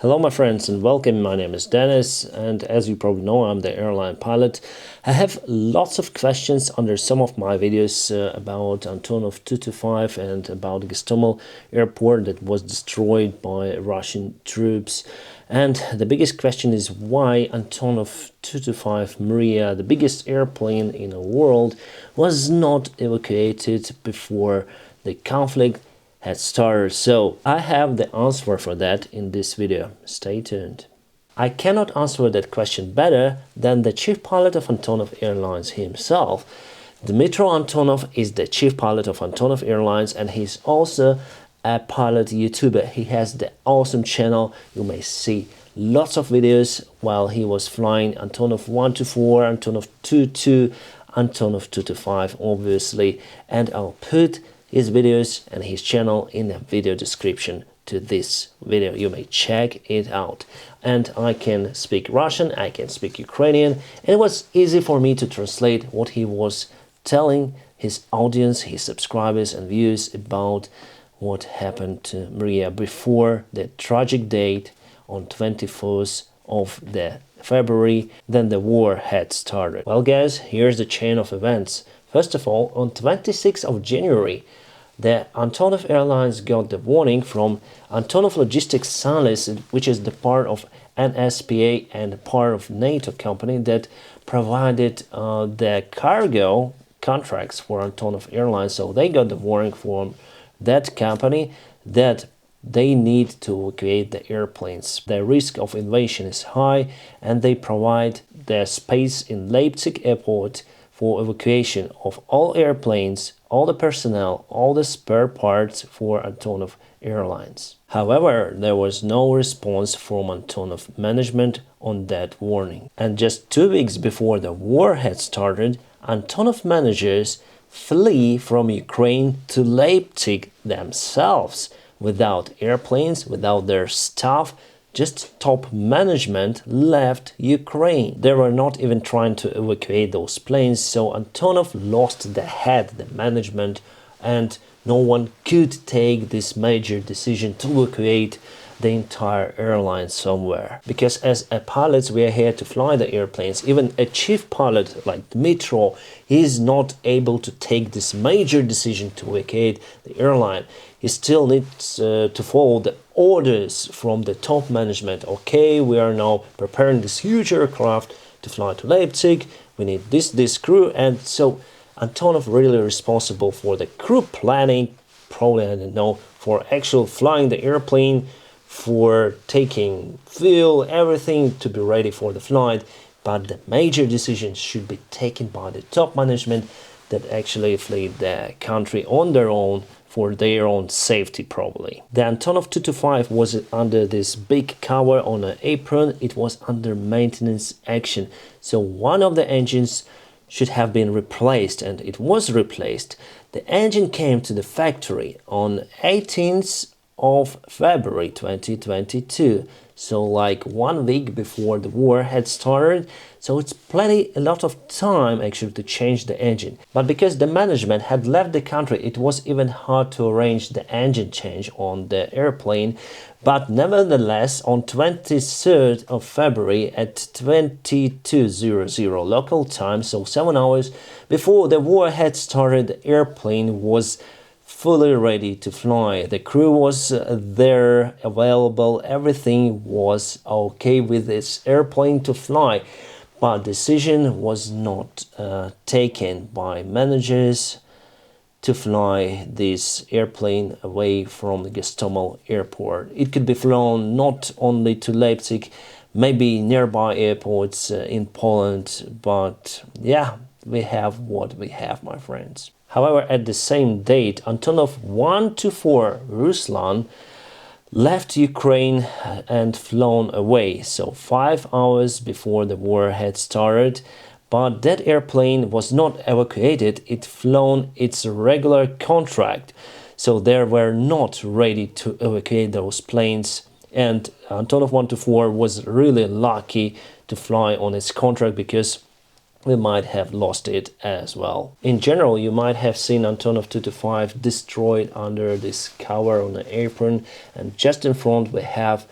Hello my friends and welcome, my name is Dennis and as you probably know I'm the airline pilot. I have lots of questions under some of my videos about Antonov-225 and about Gostomel airport that was destroyed by Russian troops. And the biggest question is why Antonov-225 Mriya, the biggest airplane in the world, was not evacuated before the conflict had started. So I have the answer for that in this video. Stay tuned. I cannot answer that question better than the chief pilot of Antonov Airlines himself. Dimitro Antonov is the chief pilot of Antonov Airlines and he's also a pilot YouTuber. He has the awesome channel. You may see lots of videos while he was flying Antonov-124, Antonov-22, Antonov-225 obviously, and I'll put his videos and his channel in the video description to this video. You may check it out. And I can speak Russian, I can speak Ukrainian, and it was easy for me to translate what he was telling his audience, his subscribers and viewers about what happened to Mriya before the tragic date on 24th of the February, then the war had started. Well guys, here's the chain of events. First of all, on 26th of January, the Antonov Airlines got the warning from Antonov Logistics Sales, which is the part of NSPA and part of NATO company that provided the cargo contracts for Antonov Airlines. So they got the warning from that company that they need to evacuate the airplanes. The risk of invasion is high and they provide the space in Leipzig airport for evacuation of all airplanes, all the personnel, all the spare parts for Antonov Airlines. However, there was no response from Antonov management on that warning. And just 2 weeks before the war had started, Antonov managers flee from Ukraine to Leipzig themselves, without airplanes, without their staff. Just top management left Ukraine. They were not even trying to evacuate those planes, so Antonov lost the head, the management, and no one could take this major decision to evacuate the entire airline somewhere. Because as a pilots, we are here to fly the airplanes. Even a chief pilot like Dmitry, he is not able to take this major decision to evacuate the airline. He still needs to follow the orders from the top management. Okay, we are now preparing this huge aircraft to fly to Leipzig. We need this crew, and so Antonov really responsible for the crew planning, probably I don't know, for actual flying the airplane, for taking fuel, everything to be ready for the flight. But the major decisions should be taken by the top management that actually flee the country on their own for their own safety probably. The Antonov-225 was under this big cover on an apron. It was under maintenance action. So one of the engines should have been replaced, and it was replaced. The engine came to the factory on 18th of February 2022, so like 1 week before the war had started. So it's a lot of time actually to change the engine. But because the management had left the country, it was even hard to arrange the engine change on the airplane. But nevertheless, on 23rd of February at 22:00 local time, so 7 hours before the war had started, the airplane was fully ready to fly. The crew was there, available, everything was okay with this airplane to fly. But decision was not taken by managers to fly this airplane away from the Gostomel airport. It could be flown not only to Leipzig, maybe nearby airports in Poland, but yeah, we have what we have, my friends. However, at the same date, Antonov-124 Ruslan left Ukraine and flown away, so 5 hours before the war had started. But that airplane was not evacuated, it flown its regular contract, so they were not ready to evacuate those planes. And Antonov-124 was really lucky to fly on its contract, because we might have lost it as well. In general, you might have seen Antonov-225 destroyed under this cover on the apron, and just in front we have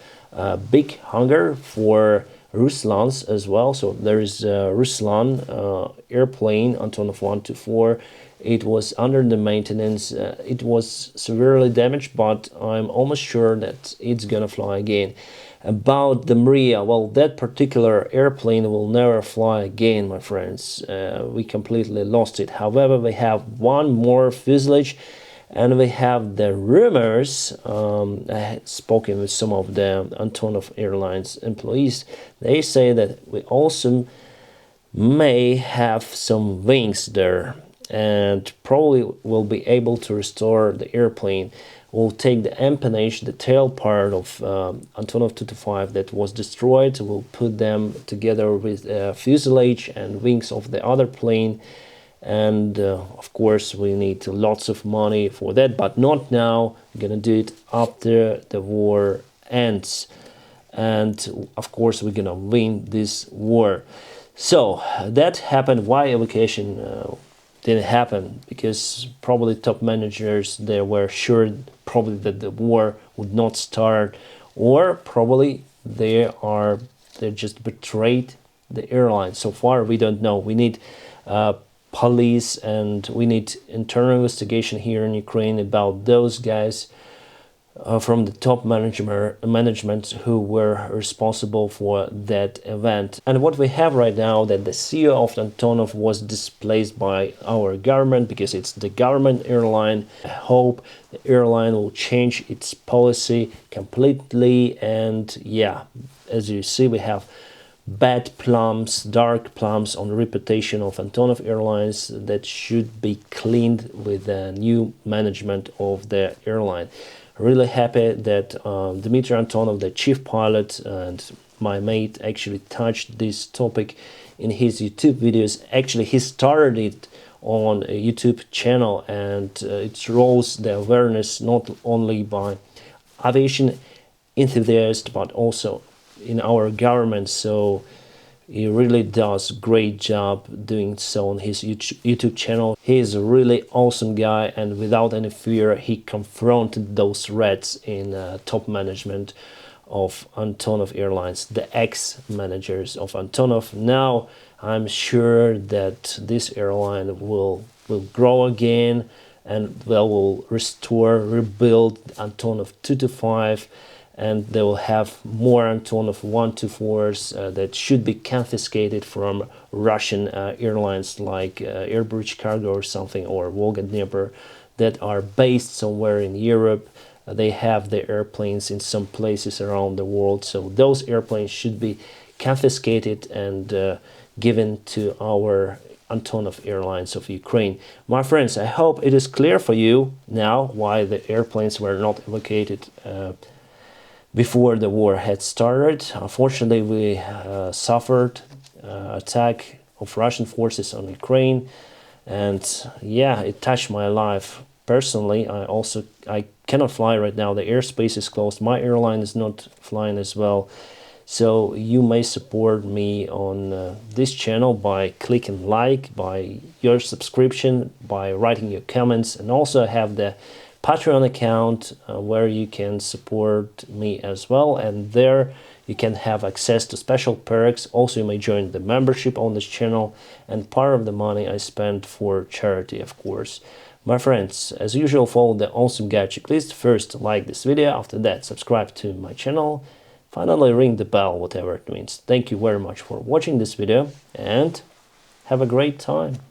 big hunger for Ruslans as well. So there is Ruslan airplane, Antonov-124. It was under the maintenance. It was severely damaged, but I'm almost sure that it's gonna fly again. About the Mria, well, that particular airplane will never fly again, my friends. We completely lost it. However, we have one more fuselage, and we have the rumors. I had spoken with some of the Antonov Airlines employees. They say that we also may have some wings there, and probably will be able to restore the airplane. We'll take the empennage, the tail part of Antonov-225 that was destroyed. We'll put them together with fuselage and wings of the other plane. And of course, we need lots of money for that, but not now. We're gonna do it after the war ends. And of course, we're gonna win this war. So that happened. Why evacuation didn't happen? Because probably top managers, they were sure probably that the war would not start, or probably they just betrayed the airline. So far we don't know. We need police, and we need internal investigation here in Ukraine about those guys from the top management who were responsible for that event. And what we have right now, that the CEO of Antonov was displaced by our government because it's the government airline. I hope the airline will change its policy completely. And yeah, as you see, we have bad plums, dark plums on the reputation of Antonov Airlines that should be cleaned with the new management of the airline. Really happy that Dimitro Antonov, the chief pilot, and my mate actually touched this topic in his YouTube videos. Actually, he started it on a YouTube channel, and it rose the awareness not only by aviation enthusiasts but also in our government. So he really does a great job doing so on his YouTube channel. He is a really awesome guy, and without any fear he confronted those threats in top management of Antonov Airlines, the ex-managers of Antonov. Now I'm sure that this airline will grow again, and they will rebuild Antonov-225, and they will have more Antonov-124s that should be confiscated from Russian airlines like Airbridge Cargo or something, or Volga-Dnieper, that are based somewhere in Europe. They have their airplanes in some places around the world, so those airplanes should be confiscated and given to our Antonov Airlines of Ukraine. My friends, I hope it is clear for you now why the airplanes were not evacuated before the war had started. Unfortunately, we suffered attack of Russian forces on Ukraine, and yeah, it touched my life personally. I cannot fly right now. The airspace is closed. My airline is not flying as well. So you may support me on this channel by clicking like, by your subscription, by writing your comments, and also have the Patreon account where you can support me as well, and there you can have access to special perks. Also, you may join the membership on this channel, and part of the money I spend for charity, of course. My friends, as usual, follow the awesome guide checklist. First, like this video. After that, subscribe to my channel. Finally, ring the bell, whatever it means. Thank you very much for watching this video, and have a great time.